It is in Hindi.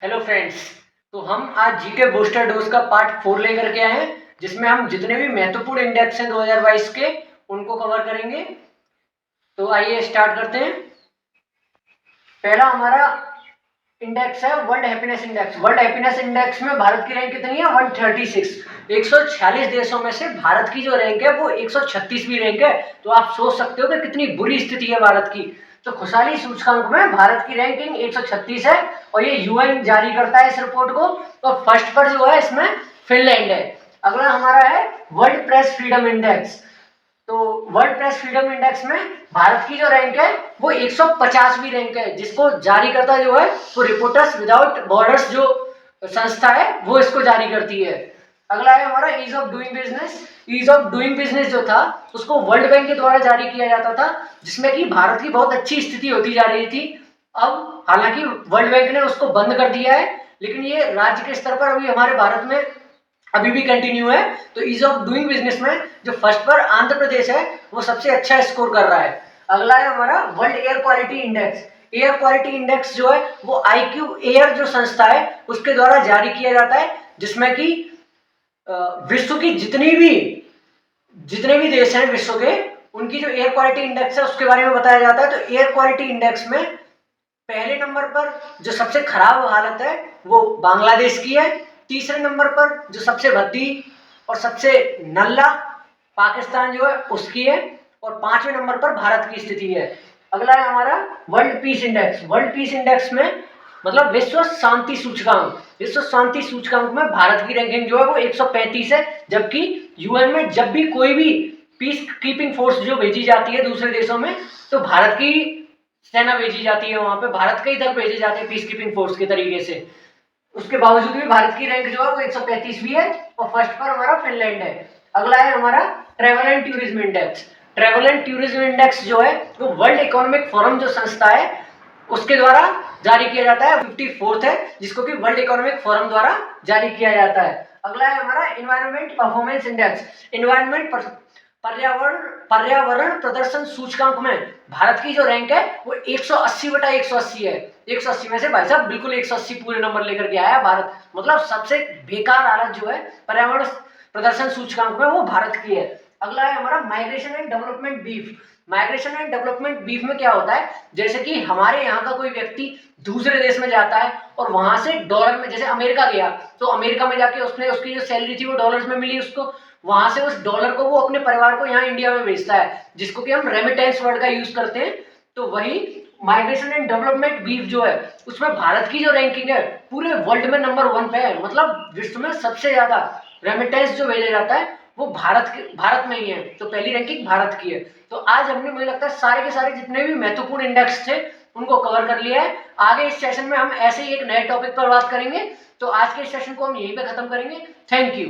Hello friends. तो हम आज जीके बूस्टर डोज का पार्ट 4 लेकर के आए हैं, जिसमें हम जितने भी महत्वपूर्ण इंडेक्स हैं 2022 के उनको कवर करेंगे। तो आइए स्टार्ट करते हैं। पहला हमारा इंडेक्स है world happiness index. World happiness index में भारत की रैंक कितनी है? 136। 146 देशों में से भारत की जो रैंक है वो 136वीं रैंक है। तो आप सोच सकते हो कि कितनी बुरी स्थिति है भारत की। तो खुशहाली सूचकांक में भारत की रैंकिंग 136 है और ये यूएन जारी करता है इस रिपोर्ट को। तो फर्स्ट पर जो है इसमें फिनलैंड है। अगला हमारा है वर्ल्ड प्रेस फ्रीडम इंडेक्स। तो वर्ल्ड प्रेस फ्रीडम इंडेक्स में भारत की जो रैंक है वो 150वीं रैंक है, जिसको जारी करता जो है वो रिपोर्टर्स विदाउट बॉर्डर्स जो संस्था है वो इसको जारी करती है। अगला है हमारा ease of doing business. Ease of doing business जो था उसको वर्ल्ड बैंक के द्वारा जारी किया जाता था, जिसमें कि भारत की बहुत अच्छी स्थिति होती जा रही थी। अब हालांकि वर्ल्ड बैंक ने उसको बंद कर दिया है, लेकिन ये राज्य के स्तर पर अभी हमारे भारत में अभी भी कंटिन्यू है। तो ईज ऑफ डूइंग बिजनेस में जो फर्स्ट पर आंध्र प्रदेश है वो सबसे अच्छा स्कोर कर रहा है। अगला है हमारा world air quality index. Air quality index जो है वो आईक्यू एयर जो संस्था है उसके द्वारा जारी किया जाता है, जिसमें कि विश्व की जितने भी देश हैं विश्व के, उनकी जो एयर क्वालिटी इंडेक्स है उसके बारे में बताया जाता है। तो एयर क्वालिटी इंडेक्स में पहले नंबर पर जो सबसे खराब हालत है वो बांग्लादेश की है। तीसरे नंबर पर जो सबसे भद्दी और सबसे नल्ला पाकिस्तान जो है उसकी है। और पांचवें नंबर पर भारत की स्थिति है। अगला है हमारा world peace index. World peace index में मतलब विश्व शांति सूचकांक। विश्व शांति सूचकांक में भारत की रैंकिंग जो है वो 135 है, जबकि यूएन में जब भी कोई भी पीस कीपिंग फोर्स जो भेजी जाती है दूसरे देशों में, तो भारत की सेना भेजी जाती है वहां पे, भारत के ही दल भेजे जाते हैं पीस कीपिंग फोर्स के तरीके से। उसके बावजूद भी भारत की रैंक जो है वो 135वीं है और फर्स्ट पर हमारा फिनलैंड है। अगला है हमारा travel and tourism index. Travel and tourism index जो है वो वर्ल्ड इकोनॉमिक फोरम जो संस्था है उसके द्वारा जारी किया जाता है। 54th है, जिसको कि वर्ल्ड इकोनॉमिक फोरम द्वारा जारी किया जाता है। अगला है हमारा एनवायरमेंट परफॉर्मेंस इंडेक्स। एनवायरमेंट पर्यावरण प्रदर्शन सूचकांक में भारत की जो रैंक है वो 180/180 है। 180 में से भाई साहब बिल्कुल 180 पूरे नंबर लेकर के आया भारत। मतलब सबसे बेकार हालत जो है पर्यावरण प्रदर्शन सूचकांक में वो भारत की है। अगला है हमारा migration and development beef. Migration and development beef में क्या होता है, जैसे कि हमारे यहाँ का कोई व्यक्ति दूसरे देश में जाता है और वहां से डॉलर में, जैसे अमेरिका गया तो अमेरिका में जाके उसने उसकी जो सैलरी थी वो डॉलर्स में मिली उसको, वहां से उस डॉलर को वो अपने परिवार को यहाँ इंडिया में भेजता है, जिसको कि हम रेमिटेंस वर्ड का यूज करते हैं। तो वही माइग्रेशन एंड डेवलपमेंट बीफ जो है उसमें भारत की जो रैंकिंग है पूरे वर्ल्ड में नंबर 1 पे है। मतलब विश्व में सबसे ज्यादा रेमिटेंस जो भेजा जाता है वो भारत में ही है। तो पहली रैंकिंग भारत की है। तो आज हमने मुझे लगता है सारे के सारे जितने भी महत्वपूर्ण इंडेक्स थे उनको कवर कर लिया है। आगे इस सेशन में हम ऐसे ही एक नए टॉपिक पर बात करेंगे। तो आज के सेशन को हम यहीं पे खत्म करेंगे। Thank you.